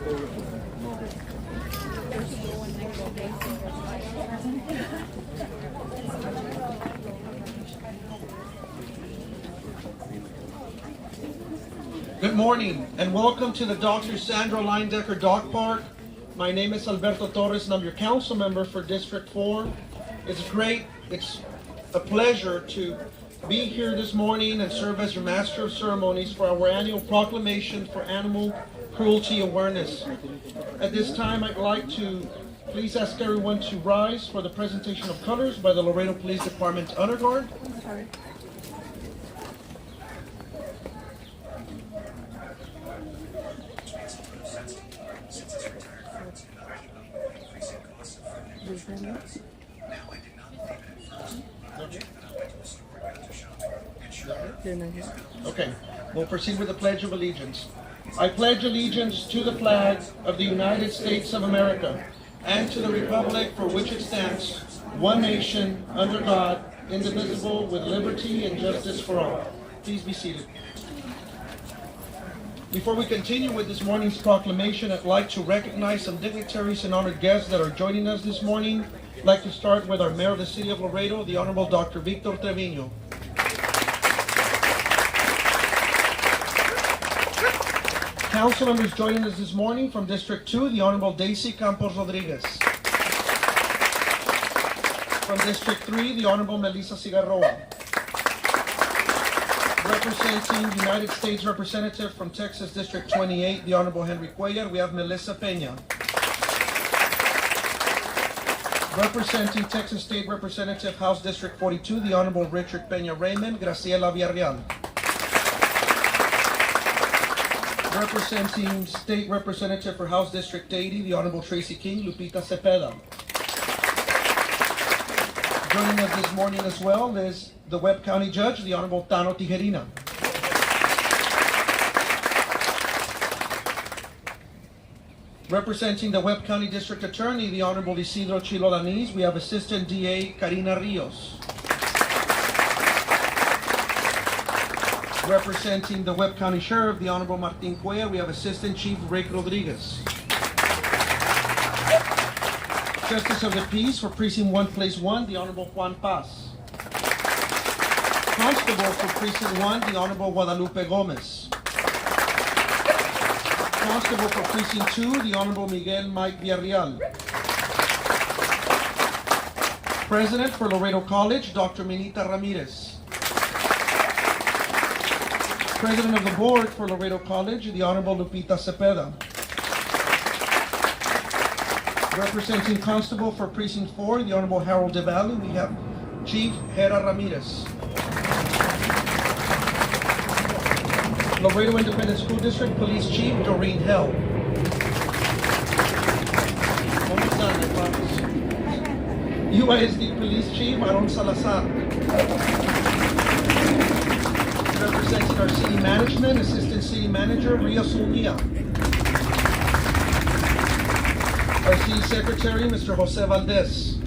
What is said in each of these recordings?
Good morning and welcome to the Dr. Sandra Leindecker Dog Park. My name is Alberto Torres and I'm your council member for District 4. It's a pleasure to be here this morning and serve as your master of ceremonies for our annual proclamation for animal cruelty awareness. At this time, I'd like to please ask everyone to rise for the presentation of colors by the Laredo Police Department Honor Guard. Okay, we'll proceed with the Pledge of Allegiance. I pledge allegiance to the flag of the United States of America and to the republic for which it stands, one nation, under God, indivisible, with liberty and justice for all. Please be seated. Before we continue with this morning's proclamation, I'd like to recognize some dignitaries and honored guests that are joining us this morning. I'd like to start with our Mayor of the City of Laredo, the Honorable Dr. Victor Trevino. Council members joining us this morning from District 2, the Honorable Daisy Campos Rodriguez. From District 3, the Honorable Melissa Cigarroa. Representing the United States Representative from Texas District 28, the Honorable Henry Cuellar, we have Melissa Peña. Representing Texas State Representative House District 42, the Honorable Richard Peña Raymond, Graciela Villarreal. Representing State Representative for House District 80, the Honorable Tracy King, Lupita Cepeda. Joining us this morning as well is the Webb County Judge, the Honorable Tano Tijerina. Representing the Webb County District Attorney, the Honorable Isidro Chilo Daniz, we have Assistant DA Karina Rios. Representing the Webb County Sheriff, the Honorable Martin Cuellar, we have Assistant Chief Rick Rodriguez. Justice of the Peace for Precinct 1, Place 1, the Honorable Juan Paz. Constable for Precinct 1, the Honorable Guadalupe Gomez. Constable for Precinct 2, the Honorable Miguel Mike Villarreal. President for Laredo College, Dr. Minita Ramirez. President of the Board for Laredo College, the Honorable Lupita Cepeda. Representing Constable for Precinct 4, the Honorable Harold DeValle, we have Chief Hera Ramirez. Laredo Independent School District Police Chief Doreen Hell. Almost done, I promise. UISD Police Chief Aaron Salazar. Representing our City Management, Assistant City Manager Ria Zuniga. Our City Secretary, Mr. Jose Valdez.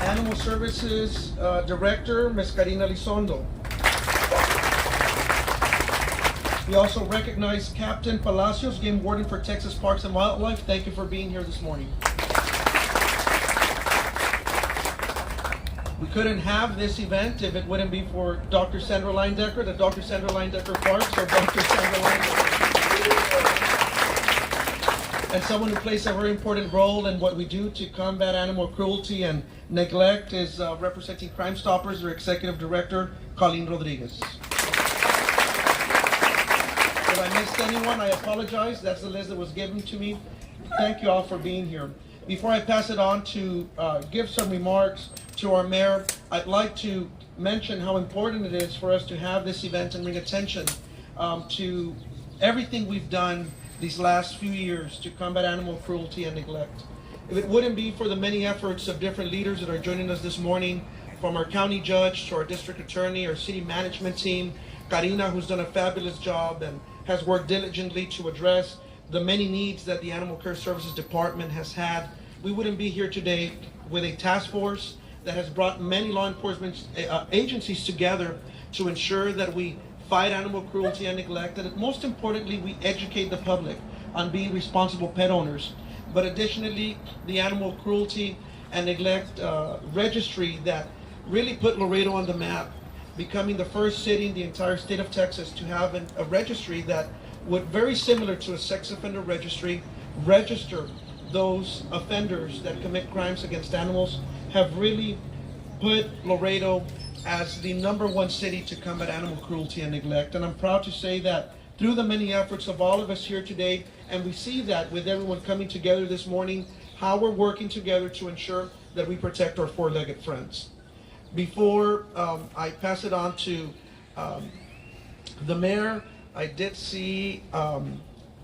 Animal Services Director, Ms. Karina Elizondo. We also recognize Captain Palacios, Game Warden for Texas Parks and Wildlife. Thank you for being here this morning. We couldn't have this event if it wouldn't be for Dr. Sandra Leindecker, the Dr. Sandra Leindecker Parks, or Dr. Sandra Leindecker. And someone who plays a very important role in what we do to combat animal cruelty and neglect is representing Crime Stoppers, their Executive Director, Colleen Rodriguez. If I missed anyone, I apologize. That's the list that was given to me. Thank you all for being here. Before I pass it on to give some remarks to our mayor, I'd like to mention how important it is for us to have this event and bring attention to everything we've done these last few years to combat animal cruelty and neglect. If it wouldn't be for the many efforts of different leaders that are joining us this morning, from our county judge to our district attorney, our city management team, Karina, who's done a fabulous job and has worked diligently to address the many needs that the Animal Care Services Department has had, we wouldn't be here today with a task force that has brought many law enforcement agencies together to ensure that we fight animal cruelty and neglect, and most importantly, we educate the public on being responsible pet owners. But additionally, the animal cruelty and neglect registry that really put Laredo on the map, becoming the first city in the entire state of Texas to have a registry that would, very similar to a sex offender registry, register those offenders that commit crimes against animals, have really put Laredo as the #1 city to combat animal cruelty and neglect. And I'm proud to say that through the many efforts of all of us here today, and we see that with everyone coming together this morning, how we're working together to ensure that we protect our four-legged friends. Before I pass it on to the mayor, I did see,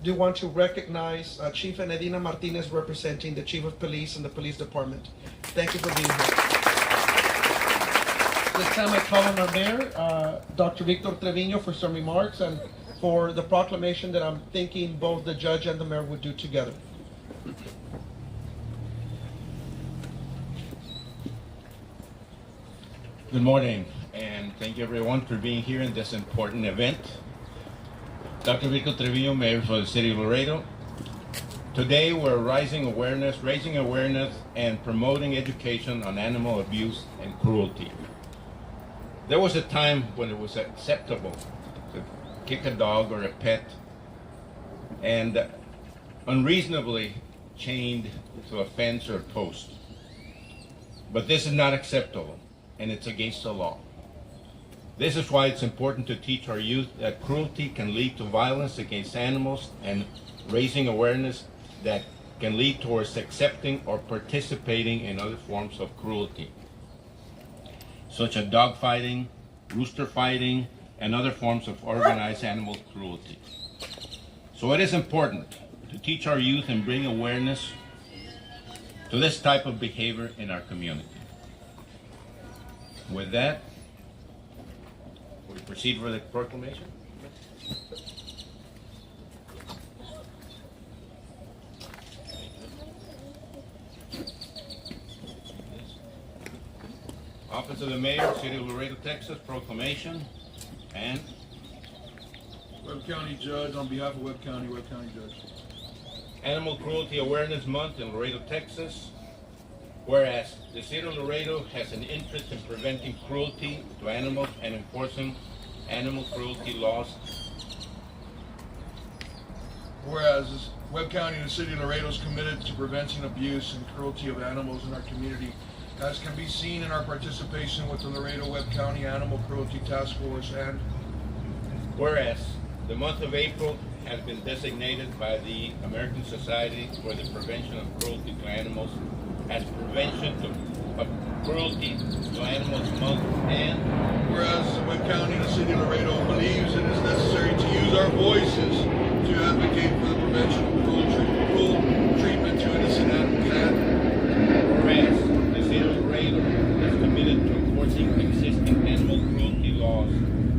do want to recognize Chief Enedina Martinez representing the Chief of Police and the Police Department. Thank you for being here. This time I call on our mayor, Dr. Victor Trevino, for some remarks and for the proclamation that I'm thinking both the judge and the mayor would do together. Good morning, and thank you everyone for being here in this important event. Dr. Victor Trevino, Mayor for the City of Laredo. Today we're raising awareness and promoting education on animal abuse and cruelty. There was a time when it was acceptable to kick a dog or a pet and unreasonably chained to a fence or a post. But this is not acceptable, and it's against the law. This is why it's important to teach our youth that cruelty can lead to violence against animals, and raising awareness that can lead towards accepting or participating in other forms of cruelty, such as dog fighting, rooster fighting, and other forms of organized animal cruelty. So it is important to teach our youth and bring awareness to this type of behavior in our community. With that, we proceed with the proclamation. Office of the Mayor, City of Laredo, Texas, proclamation, and Webb County Judge, on behalf of Webb County Judge. Animal Cruelty Awareness Month in Laredo, Texas. Whereas the City of Laredo has an interest in preventing cruelty to animals and enforcing animal cruelty laws. Whereas Webb County and the City of Laredo is committed to preventing abuse and cruelty of animals in our community, as can be seen in our participation with the Laredo-Webb County Animal Cruelty Task Force. And whereas the month of April has been designated by the American Society for the Prevention of Cruelty to Animals as Prevention of Cruelty to Animals Month. And whereas Webb County and the City of Laredo believes it is necessary to use our voices to advocate for the prevention of cruel treatment to innocent animals. And whereas the City of Laredo is committed to enforcing existing animal cruelty laws.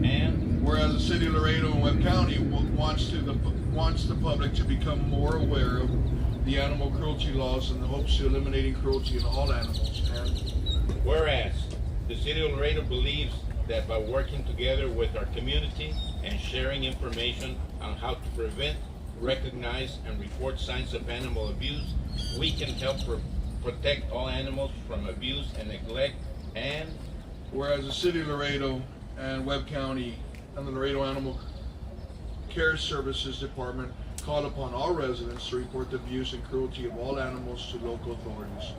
And whereas the City of Laredo and Webb County wants the public to become more aware of the animal cruelty laws in the hopes of eliminating cruelty in all animals. And whereas the City of Laredo believes that by working together with our community and sharing information on how to prevent, recognize, and report signs of animal abuse, we can help protect all animals from abuse and neglect. And whereas the City of Laredo and Webb County and the Laredo Animal Care Services Department called upon all residents to report the abuse and cruelty of all animals to local authorities.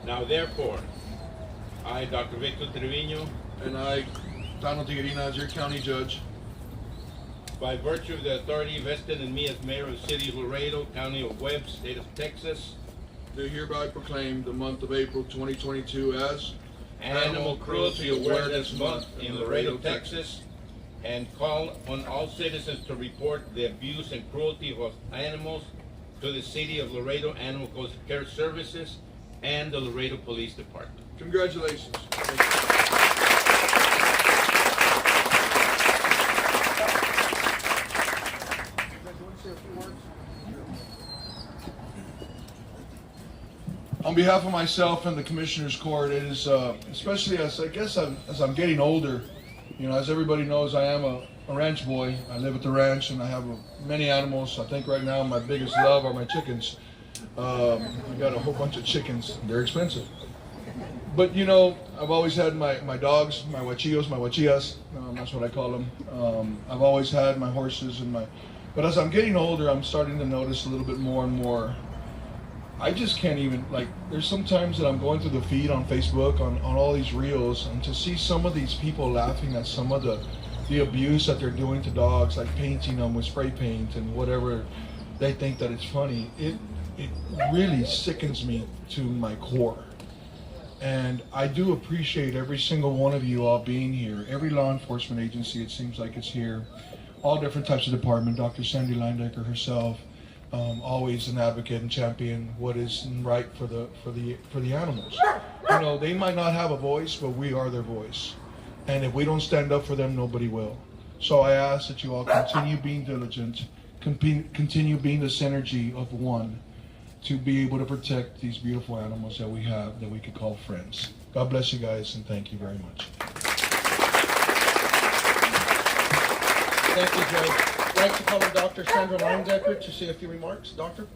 Now therefore, I, Dr. Victor Trevino, and I, Donald Tiguerina, as your county judge, by virtue of the authority vested in me as mayor of the City of Laredo, County of Webb, State of Texas, do hereby proclaim the month of April 2022 as Animal Cruelty Awareness Month in Laredo, Texas, and call on all citizens to report the abuse and cruelty of animals to the City of Laredo Animal Care Services and the Laredo Police Department. Congratulations. On behalf of myself and the Commissioner's Court, it is, especially as I'm getting older, You know, as everybody knows, I am a ranch boy. I live at the ranch and I have many animals. I think right now my biggest love are my chickens. I got a whole bunch of chickens. They're expensive. But you know, I've always had my dogs, my huachillos, my huachillas. That's what I call them. I've always had my horses and but as I'm getting older, I'm starting to notice a little bit more and more. I just can't even, like, there's sometimes that I'm going through the feed on Facebook, on all these reels, and to see some of these people laughing at some of the abuse that they're doing to dogs, like painting them with spray paint and whatever, they think that it's funny. It really sickens me to my core. And I do appreciate every single one of you all being here. Every law enforcement agency, it seems like it's here. All different types of department. Dr. Sandy Leindecker herself, always an advocate and champion what is right for the animals. You know, they might not have a voice, but we are their voice. And if we don't stand up for them, nobody will. So I ask that you all continue being diligent, continue being the synergy of one, to be able to protect these beautiful animals that we have, that we could call friends. God bless you guys, and thank you very much. Thank you, Judge. I'd like to call on Dr. Sandra Leindecker to say a few remarks. Doctor?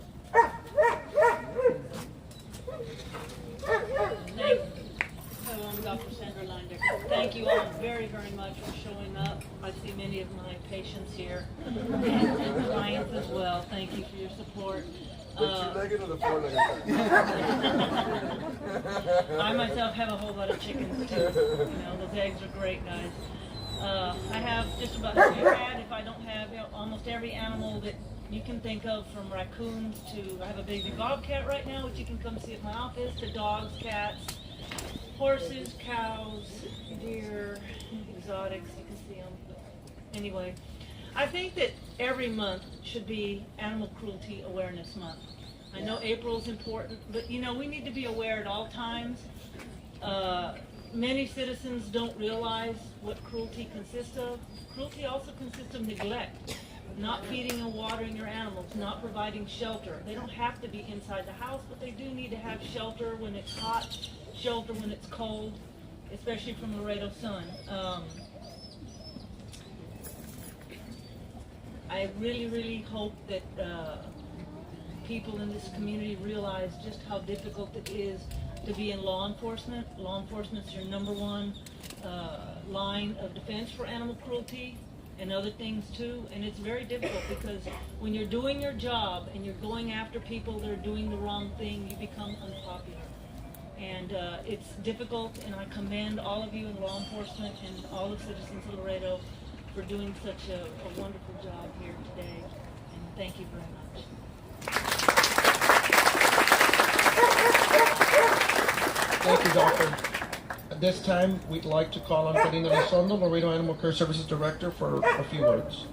Dr. Sandra Leindecker. Thank you all very, very much for showing up. I see many of my patients here and clients as well. Thank you for your support. Two-legged or the four-legged? I myself have a whole lot of chickens too. You know, those eggs are great, guys. I have just about every cat, if I don't have, you know, almost every animal that you can think of, from raccoons to, I have a baby bobcat right now, which you can come see at my office, to dogs, cats, horses, cows, deer, exotics, you can see them. But anyway, I think that every month should be Animal Cruelty Awareness Month. I know April is important, but you know, we need to be aware at all times. Many citizens don't realize what cruelty consists of. Cruelty also consists of neglect, not feeding and watering your animals, not providing shelter. They don't have to be inside the house, but they do need to have shelter when it's hot, shelter when it's cold, especially from Laredo sun. I really, really hope that people in this community realize just how difficult it is to be in law enforcement. Law enforcement is your number one line of defense for animal cruelty and other things too. And it's very difficult because when you're doing your job and you're going after people that are doing the wrong thing, you become unpopular. And it's difficult, and I commend all of you in law enforcement and all the citizens of Laredo for doing such a wonderful job here today. And thank you very much. Thank you, Doctor. At this time, we'd like to call on Karina Elizondo, Laredo Animal Care Services Director, for a few words.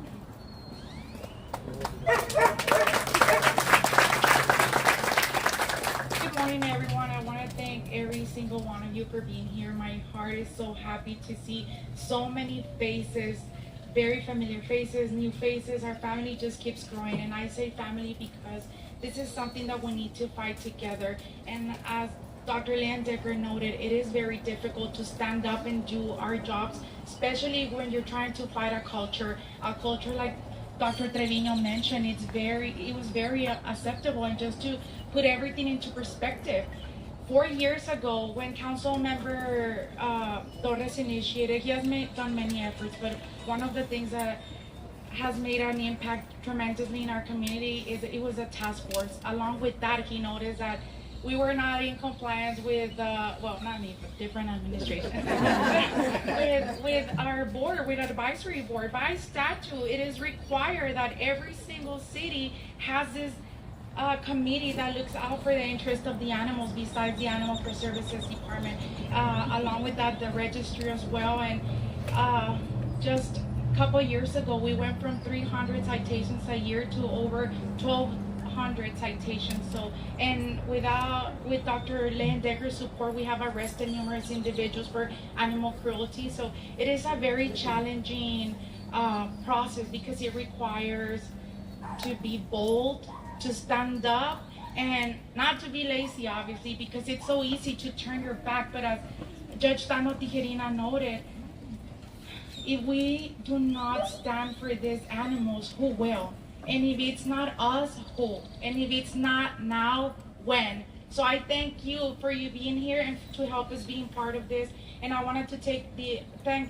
Good morning, everyone. I want to thank every single one of you for being here. My heart is so happy to see so many faces, very familiar faces, new faces. Our family just keeps growing, and I say family because this is something that we need to fight together. And as Dr. Leindecker noted, it is very difficult to stand up and do our jobs, especially when you're trying to fight a culture like Dr. Trevino mentioned. It was very acceptable. And just to put everything into perspective, 4 years ago, when Council Member Torres initiated, he has done many efforts, but one of the things that has made an impact tremendously in our community is it was a task force. Along with that, he noticed that we were not in compliance with, well, not me, but different administration, with our board, with advisory board. By statute, it is required that every single city has this committee that looks out for the interest of the animals, besides the Animal Care Services Department. Along with that, the registry as well. And just a couple years ago, we went from 300 citations a year to over 1,200 citations. So, and with Dr. Leindecker's support, we have arrested numerous individuals for animal cruelty. So it is a very challenging process because it requires to be bold, to stand up, and not to be lazy, obviously, because it's so easy to turn your back. But as Judge Tano Tijerina noted, If we do not stand for these animals, who will? And if it's not us, who? And if it's not now, when? So I thank you for you being here and to help us being part of this. And I wanted to thank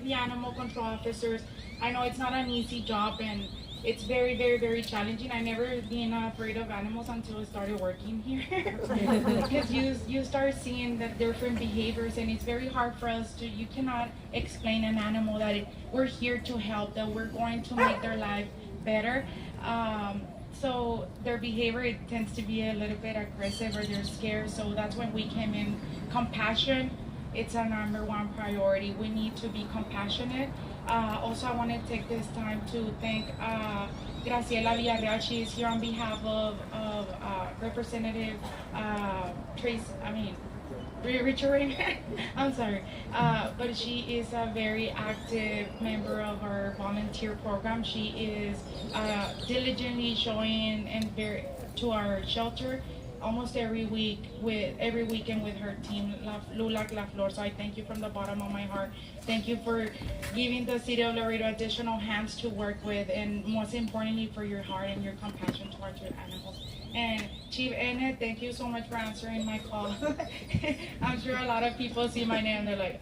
the animal control officers. I know it's not an easy job and it's very, very, very challenging. I never been afraid of animals until I started working here. Because you start seeing the different behaviors, and it's very hard for us to, you cannot explain an animal that we're here to help, that we're going to make their life better. So their behavior, it tends to be a little bit aggressive or they're scared. So that's when we came in. Compassion, it's our #1 priority. We need to be compassionate. Also, I want to take this time to thank Graciela Villarreal. She is here on behalf of Representative Richard. I'm sorry, but she is a very active member of our volunteer program. She is diligently showing to our shelter almost every weekend with her team, Lulac La Flor. So I thank you from the bottom of my heart. Thank you for giving the city of Laredo additional hands to work with, and most importantly for your heart and your compassion towards your animals. And Chief Enid, thank you so much for answering my call. I'm sure a lot of people see my name, they're like,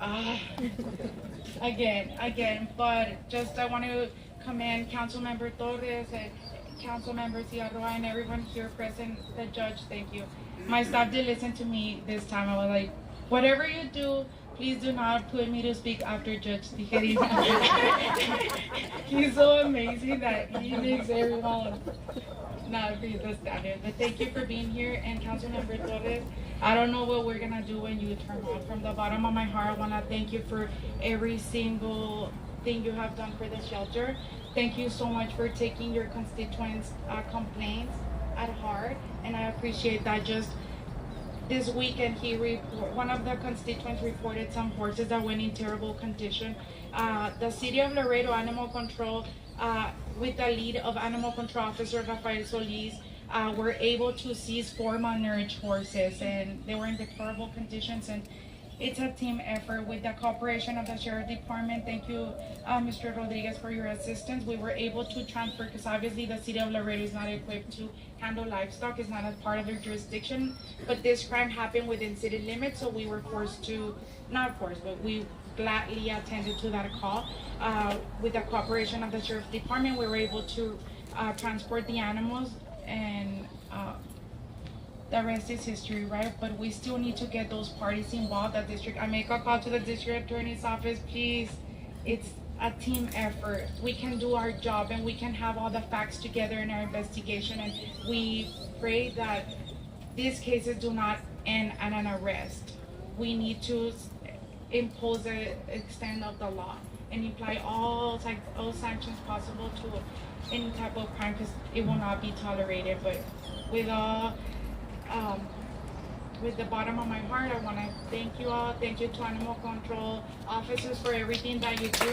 again. But just I want to commend Councilmember Torres and Councilmember Ciarroa and everyone here present, the judge, thank you. My staff did listen to me this time. I was like, whatever you do, please do not put me to speak after Judge Tijerina. He's so amazing that he makes everyone not be the standard. But thank you for being here. And Councilmember Torres, I don't know what we're gonna do when you turn on. From the bottom of my heart, I wanna thank you for every single thing you have done for the shelter. Thank you so much for taking your constituents' complaints at heart, and I appreciate that. Just this weekend, one of the constituents reported some horses that went in terrible condition. The City of Laredo Animal Control, with the lead of Animal Control Officer Rafael Solis, were able to seize 4 malnourished horses, and they were in deplorable conditions. And it's a team effort with the cooperation of the Sheriff Department. Thank you, Mr. Rodriguez, for your assistance. We were able to transfer, because obviously the City of Laredo is not equipped to handle livestock. It's not a part of their jurisdiction. But this crime happened within city limits, so we were we gladly attended to that call. With the cooperation of the Sheriff Department, we were able to transport the animals, and the rest is history, right? But we still need to get those parties involved. I make a call to the district attorney's office, please. It's a team effort. We can do our job and we can have all the facts together in our investigation. And we pray that these cases do not end at an arrest. We need to impose the extent of the law and apply all sanctions possible to any type of crime, because it will not be tolerated. But with the bottom of my heart, I want to thank you all. Thank you to animal control officers for everything that you do. Thank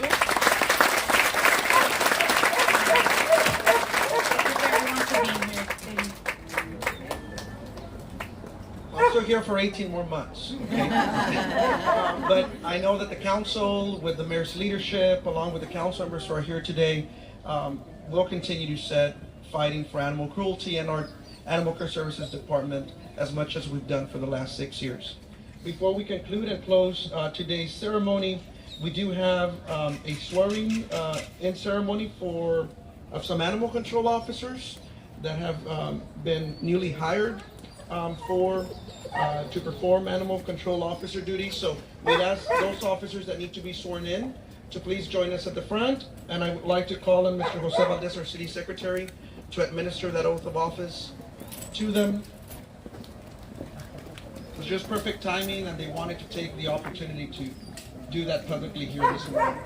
you for everyone for being here. I'm still here for 18 more months. Okay? But I know that the council, with the mayor's leadership, along with the council members who are here today, will continue to set fighting for animal cruelty and our Animal Care Services Department as much as we've done for the last 6 years. Before we conclude and close today's ceremony, we do have a swearing-in ceremony of some animal control officers that have been newly hired to perform animal control officer duties. So we'd ask those officers that need to be sworn in to please join us at the front. And I would like to call on Mr. Jose Valdez, our city secretary, to administer that oath of office to them. It was just perfect timing, and they wanted to take the opportunity to do that publicly here this morning.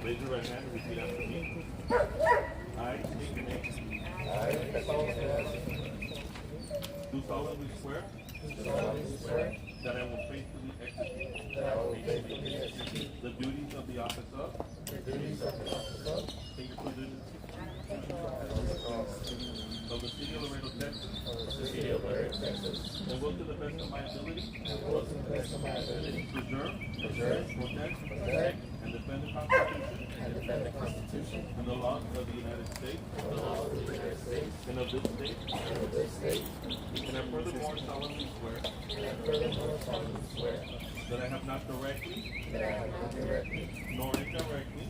Raise your right hand and repeat after me. Do solemnly swear that I will faithfully execute the duties of the office of Senior Position of the City of Laredo, Texas, and will to the best of my ability preserve, protect, and defend the Constitution and the laws of the United States and of this state. And I furthermore solemnly swear that I have not directly nor indirectly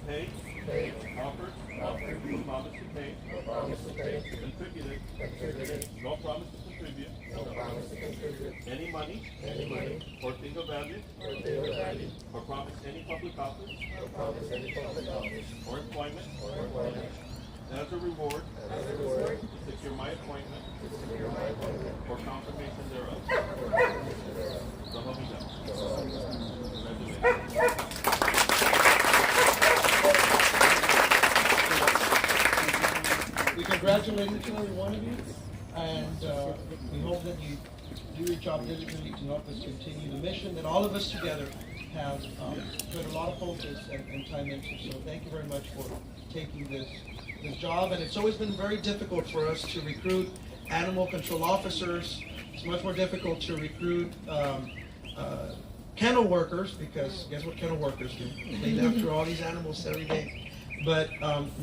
paid, offered, or promised to pay, contributed, nor promised to contribute any money or thing of value, or promised any public office or employment as a reward to secure my appointment or confirmation thereof. So help me God. Congratulations. We congratulate each and every one of you, and we hope that you do your job diligently to help us continue the mission that all of us together have put a lot of focus and time into. So thank you very much for taking this job. And it's always been very difficult for us to recruit animal control officers. It's much more difficult to recruit kennel workers, because guess what kennel workers do? They look after all these animals every day. But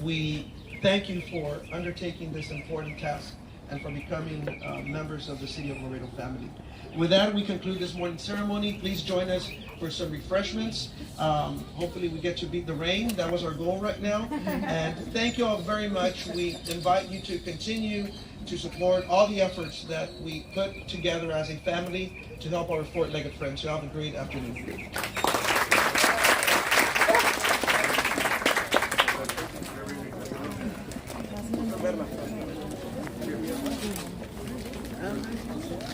we thank you for undertaking this important task and for becoming members of the City of Laredo family. With that, we conclude this morning's ceremony. Please join us for some refreshments. Hopefully we get to beat the rain. That was our goal right now. And thank you all very much. We invite you to continue to support all the efforts that we put together as a family to help our four-legged friends. You have a great afternoon.